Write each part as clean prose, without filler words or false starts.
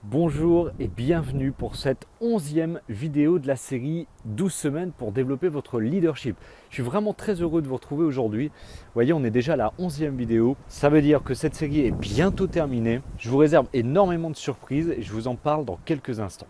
Bonjour et bienvenue pour cette 11e vidéo de la série 12 semaines pour développer votre leadership. Je suis vraiment très heureux de vous retrouver aujourd'hui. Vous voyez, on est déjà à la 11e vidéo. Ça veut dire que cette série est bientôt terminée. Je vous réserve énormément de surprises et je vous en parle dans quelques instants.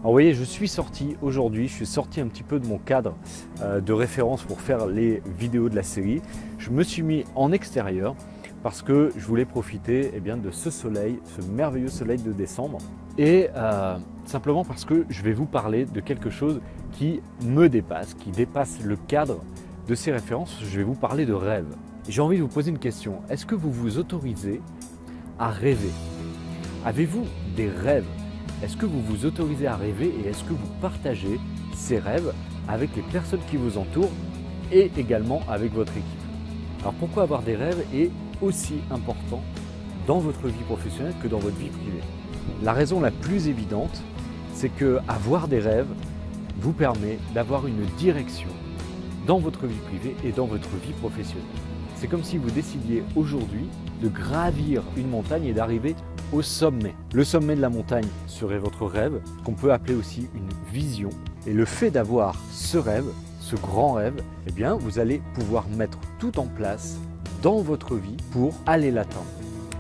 Alors vous voyez, je suis sorti aujourd'hui, je suis sorti un petit peu de mon cadre de référence pour faire les vidéos de la série. Je me suis mis en extérieur parce que je voulais profiter de ce soleil, ce merveilleux soleil de décembre. Et simplement parce que je vais vous parler de quelque chose qui me dépasse, qui dépasse le cadre de ces références. Je vais vous parler de rêve. J'ai envie de vous poser une question. Est-ce que vous vous autorisez à rêver? Avez-vous des rêves? Est-ce que vous vous autorisez à rêver et est-ce que vous partagez ces rêves avec les personnes qui vous entourent et également avec votre équipe? Alors pourquoi avoir des rêves est aussi important dans votre vie professionnelle que dans votre vie privée? La raison la plus évidente, c'est que avoir des rêves vous permet d'avoir une direction dans votre vie privée et dans votre vie professionnelle. C'est comme si vous décidiez aujourd'hui de gravir une montagne et d'arriver au sommet. Le sommet de la montagne serait votre rêve, qu'on peut appeler aussi une vision. Et le fait d'avoir ce rêve, ce grand rêve, vous allez pouvoir mettre tout en place dans votre vie pour aller l'atteindre.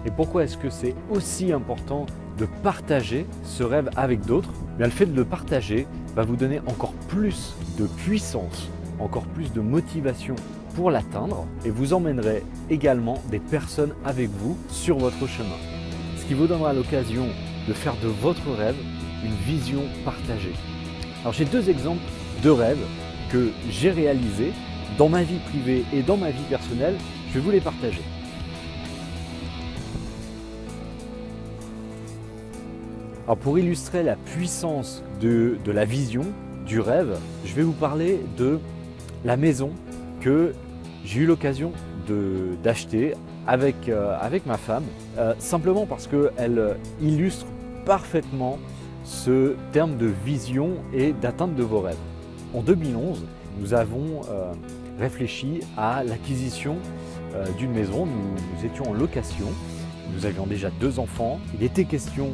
Et pourquoi est-ce que c'est aussi important de partager ce rêve avec d'autres? Le fait de le partager va vous donner encore plus de puissance, encore plus de motivation pour l'atteindre et vous emmènerez également des personnes avec vous sur votre chemin. Ce qui vous donnera l'occasion de faire de votre rêve une vision partagée. Alors j'ai deux exemples de rêves que j'ai réalisés dans ma vie privée et dans ma vie personnelle. Je vais vous les partager. Alors pour illustrer la puissance de la vision, du rêve, je vais vous parler de la maison que j'ai eu l'occasion d'acheter avec ma femme, simplement parce qu'elle illustre parfaitement ce terme de vision et d'atteinte de vos rêves. En 2011, nous avons réfléchi à l'acquisition d'une maison. Nous étions en location, nous avions déjà 2 enfants. Il était question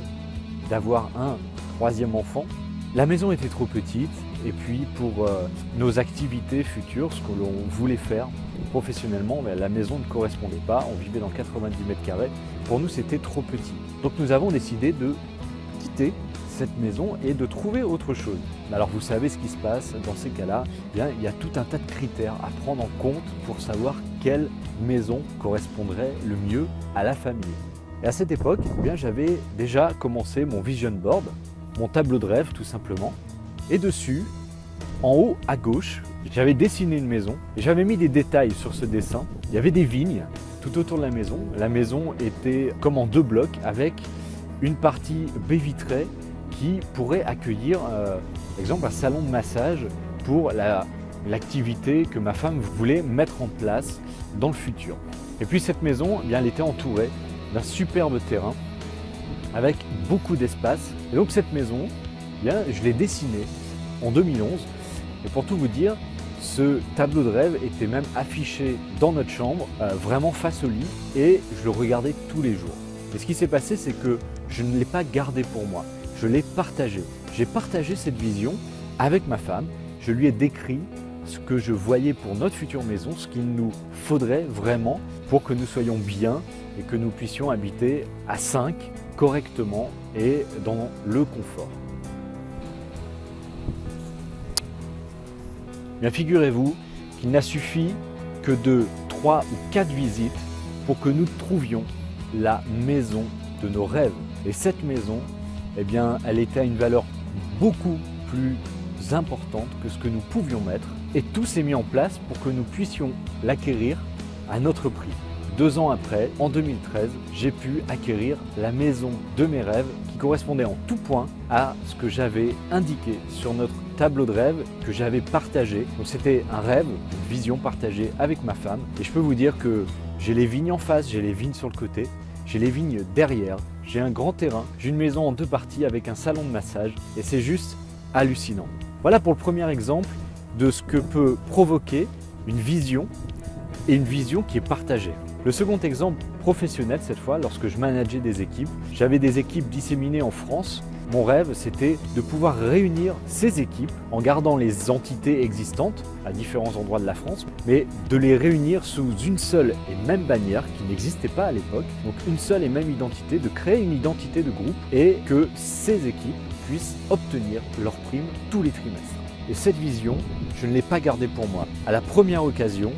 d'avoir un 3e enfant. La maison était trop petite et puis pour nos activités futures, ce que l'on voulait faire professionnellement, la maison ne correspondait pas. On vivait dans 90 mètres carrés. Pour nous, c'était trop petit. Donc nous avons décidé de quitter cette maison et de trouver autre chose. Alors vous savez ce qui se passe dans ces cas-là, il y a tout un tas de critères à prendre en compte pour savoir quelle maison correspondrait le mieux à la famille. Et à cette époque, j'avais déjà commencé mon vision board, mon tableau de rêve tout simplement. Et dessus, en haut à gauche, j'avais dessiné une maison et j'avais mis des détails sur ce dessin. Il y avait des vignes tout autour de la maison. La maison était comme en 2 blocs avec une partie baie vitrée qui pourrait accueillir, par exemple, un salon de massage pour l'activité que ma femme voulait mettre en place dans le futur. Et puis cette maison, elle était entourée d'un superbe terrain avec beaucoup d'espace. Et donc cette maison, je l'ai dessinée en 2011. Et pour tout vous dire, ce tableau de rêve était même affiché dans notre chambre, vraiment face au lit, et je le regardais tous les jours. Et ce qui s'est passé, c'est que je ne l'ai pas gardé pour moi, je l'ai partagé. J'ai partagé cette vision avec ma femme, je lui ai décrit ce que je voyais pour notre future maison, ce qu'il nous faudrait vraiment pour que nous soyons bien et que nous puissions habiter à 5 correctement et dans le confort. Figurez-vous qu'il n'a suffi que de 3 ou 4 visites pour que nous trouvions la maison de nos rêves. Et cette maison, elle était à une valeur beaucoup plus importante que ce que nous pouvions mettre. Et tout s'est mis en place pour que nous puissions l'acquérir à notre prix. 2 ans après, en 2013, j'ai pu acquérir la maison de mes rêves qui correspondait en tout point à ce que j'avais indiqué sur notre tableau de rêve que j'avais partagé. Donc c'était un rêve, une vision partagée avec ma femme. Et je peux vous dire que j'ai les vignes en face, j'ai les vignes sur le côté, j'ai les vignes derrière, j'ai un grand terrain, j'ai une maison en 2 parties avec un salon de massage et c'est juste hallucinant. Voilà pour le premier exemple de ce que peut provoquer une vision et une vision qui est partagée. Le second exemple professionnel cette fois, lorsque je manageais des équipes, j'avais des équipes disséminées en France. Mon rêve, c'était de pouvoir réunir ces équipes en gardant les entités existantes à différents endroits de la France, mais de les réunir sous une seule et même bannière qui n'existait pas à l'époque, donc une seule et même identité, de créer une identité de groupe et que ces équipes puissent obtenir leurs primes tous les trimestres. Et cette vision, je ne l'ai pas gardée pour moi. À la première occasion,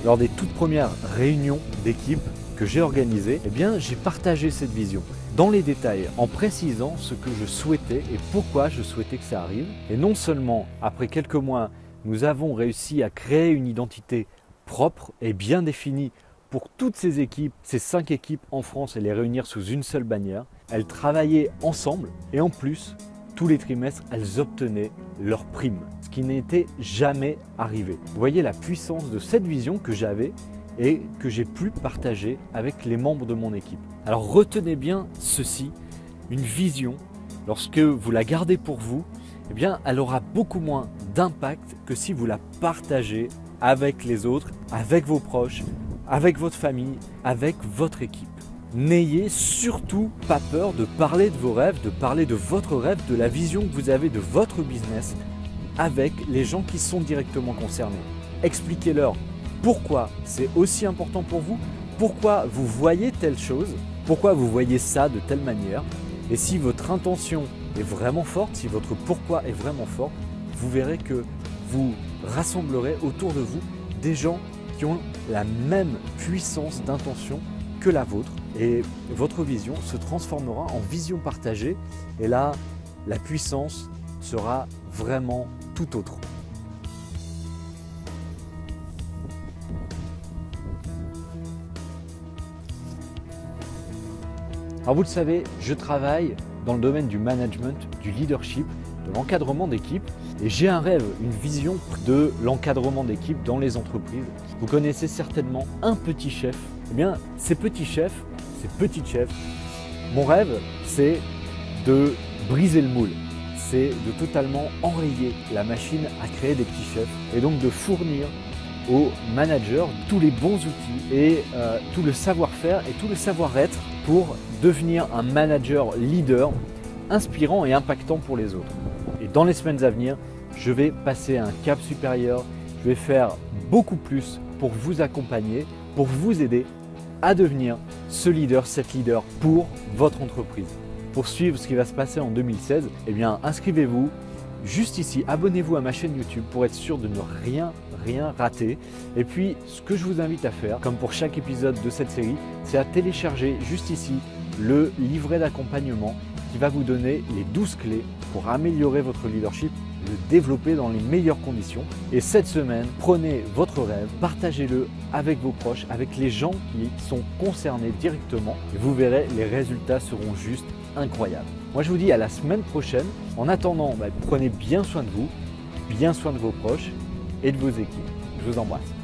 lors des toutes premières réunions d'équipe que j'ai organisées, eh bien, j'ai partagé cette vision dans les détails en précisant ce que je souhaitais et pourquoi je souhaitais que ça arrive. Et non seulement, après quelques mois, nous avons réussi à créer une identité propre et bien définie pour toutes ces équipes, ces 5 équipes en France, et les réunir sous une seule bannière. Elles travaillaient ensemble et en plus, tous les trimestres, elles obtenaient leurs primes, ce qui n'était jamais arrivé. Vous voyez la puissance de cette vision que j'avais et que j'ai pu partager avec les membres de mon équipe. Alors retenez bien ceci, une vision, lorsque vous la gardez pour vous, eh bien, elle aura beaucoup moins d'impact que si vous la partagez avec les autres, avec vos proches, avec votre famille, avec votre équipe. N'ayez surtout pas peur de parler de vos rêves, de parler de votre rêve, de la vision que vous avez de votre business avec les gens qui sont directement concernés. Expliquez-leur pourquoi c'est aussi important pour vous, pourquoi vous voyez telle chose, pourquoi vous voyez ça de telle manière. Et si votre intention est vraiment forte, si votre pourquoi est vraiment fort, vous verrez que vous rassemblerez autour de vous des gens qui ont la même puissance d'intention que la vôtre et votre vision se transformera en vision partagée et là, la puissance sera vraiment tout autre. Alors vous le savez, je travaille dans le domaine du management, du leadership, de l'encadrement d'équipe et j'ai un rêve, une vision de l'encadrement d'équipe dans les entreprises. Vous connaissez certainement un petit chef. Eh bien, ces petits chefs, mon rêve, c'est de briser le moule. C'est de totalement enrayer la machine à créer des petits chefs et donc de fournir aux managers tous les bons outils et tout le savoir-faire et tout le savoir-être pour devenir un manager leader inspirant et impactant pour les autres. Et dans les semaines à venir, je vais passer à un cap supérieur, je vais faire beaucoup plus pour vous accompagner, pour vous aider à devenir ce leader, cette leader pour votre entreprise. Pour suivre ce qui va se passer en 2016, eh bien inscrivez-vous juste ici, abonnez-vous à ma chaîne YouTube pour être sûr de ne rien rater. Et puis ce que je vous invite à faire, comme pour chaque épisode de cette série, c'est à télécharger juste ici le livret d'accompagnement qui va vous donner les 12 clés pour améliorer votre leadership, le développer dans les meilleures conditions. Et cette semaine, prenez votre rêve, partagez-le avec vos proches, avec les gens qui sont concernés directement et vous verrez, les résultats seront juste incroyables. Moi je vous dis à la semaine prochaine. En attendant, prenez bien soin de vous, bien soin de vos proches et de vos équipes. Je vous embrasse.